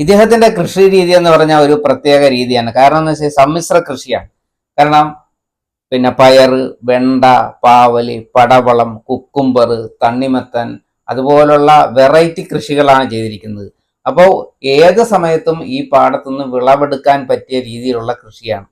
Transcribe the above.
ഇദ്ദേഹത്തിന്റെ കൃഷി രീതി എന്ന് പറഞ്ഞാൽ ഒരു പ്രത്യേക രീതിയാണ്. കാരണം എന്ന് വെച്ചാൽ സമ്മിശ്ര കൃഷിയാണ്. കാരണം പിന്നെ പയറ്, വെണ്ട, പാവല്, പടവളം, കുക്കുംബർ, തണ്ണിമത്തൻ, അതുപോലുള്ള വെറൈറ്റി കൃഷികളാണ് ചെയ്തിരിക്കുന്നത്. അപ്പോൾ ഏത് സമയത്തും ഈ പാടത്തുനിന്ന് വിളവെടുക്കാൻ പറ്റിയ രീതിയിലുള്ള കൃഷിയാണ്.